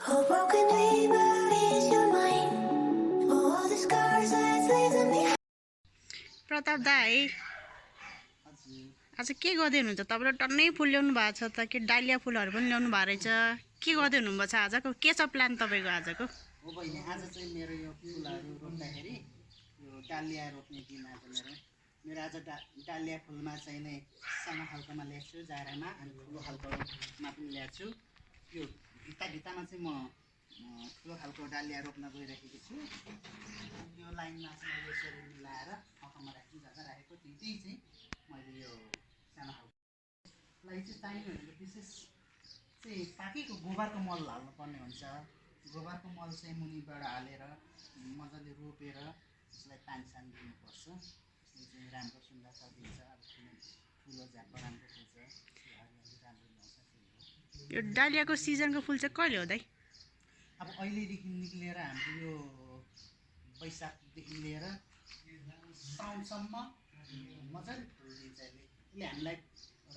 Oh, broken dreamer is your mind. For all the scars that leave them behind. Pratap दाई आज के गर्दै हुनुहुन्छ तपाईले टन्नै फुल ल्याउनु भएको छ त के डालिया फुलहरु पनि ल्याउनु भएको रहेछ के गर्दै हुनुहुन्छ आजको के छ प्लान तपाईको आजको हो बहिनी आज चाहिँ मेरो यो फुलहरु रोप्दाखेरि यो डालिया रोप्ने दिन आज मेरो आज डालिया फुलमा चाहिँ नै सानो खालकोमा ल्याछु जारामा अनि ठुलो खालकोमा पनि ल्याछु यो भित्तामा चाहिँ म ठुलो खालको डालिया रोप्न गइरहेको छु यो लाइनमा चाहिँ मैले यसरी मिलाएर ठाउँमा राख्छु जग्गा राखेको त्यही चाहिँ मैले यो सानो खालकोलाई चाहिँ चाहिने भनेको विशेष चाहिँ पाकेको गोबरको मल हाल्नु पर्ने हुन्छ गोबरको मल चाहिँ मुनिबाट हालेर मजाले रोपेर यसलाई पानी दिनुपर्छ यसले चाहिँ राम्रो सुन्दरता दिन्छ अब ठुलो झापा राम्रो फुल्छ हरियाली राम्रो ल्याउँछ यो डालियाको सिजनको फुल चाहिँ कहिले हो दाइ अब अहिलेदेखि निक्लेर हाम्रो यो वैशाखदेखि लिएर साउनसम्म मजाले फुलिदिन्छ यसले हामीलाई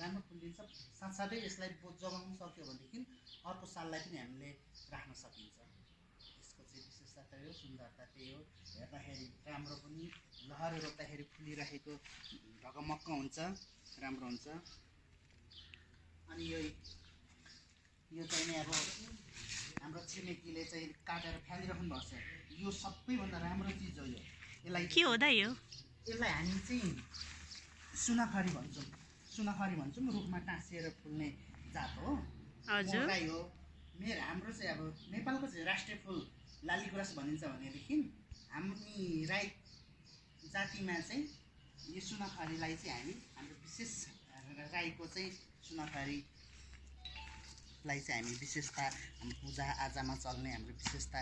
राम्रो फुलिदिन्छ साथसाथै यसलाई जोगाउन सक्यो भनेदेखि अर्को साललाई पनि हामीले राख्न सकिन्छ यसको चाहिँ विशेषता त्यही हो सुन्दरता त्यही हो हेर्दाखेरि राम्रो पनि लहर रोप्दाखेरि फुलिरहेको ढकमक्क हुन्छ राम्रो हुन्छ अनि यो चाहिँ नि अब हाम्रो छिमेकीले चाहिँ काटेर फ्यालिराख्नु भएको छ यो सबैभन्दा राम्रो चिज हो यो यसलाई के हो दाइ यो यसलाई हामी चाहिँ सुनाखरी भन्छौँ रुखमा टाँसिएर फुल्ने जात हो हजुर हो हाम्रो चाहिँ अब नेपालको चाहिँ राष्ट्रिय फुल लालीगुराँस भनिन्छ भनेदेखि हामी राई जातिमा चाहिँ यो सुनाखरीलाई चाहिँ हाम्रो विशेष राईको चाहिँ सुनाखरीलाई चाहिँ हामी विशेषता हाम्रो पूजा आजामा चल्ने हाम्रो विशेषता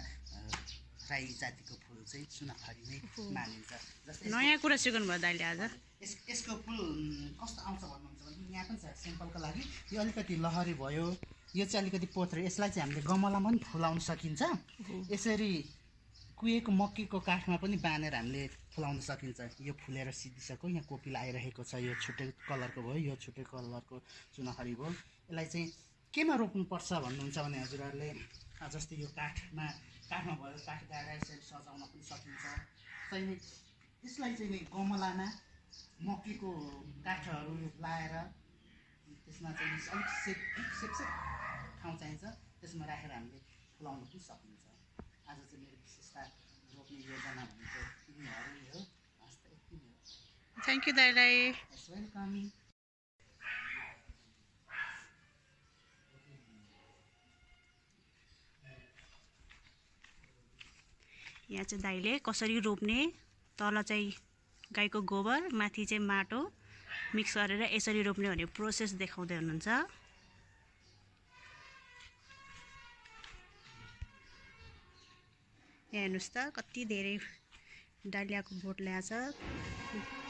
राई जातिको फुल चाहिँ सुनाखरी नै मानिन्छ जस्तै नयाँ कुरा सिकाउनु भयो दाइले आज यसको फुल कस्तो आउँछ भन्नुहुन्छ भने यहाँ पनि छ स्याम्पलको लागि यो अलिकति लहरी भयो यो चाहिँ अलिकति पोथ्रे यसलाई चाहिँ हामीले गमलामा पनि फुलाउन सकिन्छ यसरी कुहेको मक्कीको काठमा पनि बाँधेर हामीले फुलाउन सकिन्छ यो फुलेर सिद्धिसक्यो यहाँ कोपिला आइरहेको छ यो छुट्टै कलरको भयो यो छुट्टै कलरको सुनाखरी भयो यसलाई चाहिँ केमा रोप्नुपर्छ भन्नुहुन्छ भने हजुरहरूले जस्तै यो काठमा भयो काठ गाडेर यसरी सजाउन पनि सकिन्छ चाहिँ यसलाई चाहिँ नि गमलामा मक्कीको काठहरू लाएर त्यसमा चाहिँ अलिक सेप ठाउँ चाहिन्छ त्यसमा राखेर हामीले फुलाउन पनि सकिन्छ आज चाहिँ मेरो विशेषता रोप्ने योजना भनेको यिनीहरू हो हस् त यति नै हो थ्याङ्क यू दाइलाई वेलकम यहाँ चाहिँ दाइले कसरी रोप्ने तल चाहिँ गाईको गोबर माथि चाहिँ माटो मिक्स गरेर यसरी रोप्ने भन्ने प्रोसेस देखाउँदै हुनुहुन्छ यहाँ हेर्नुहोस् त कति धेरै डालियाको बोट ल्याएछ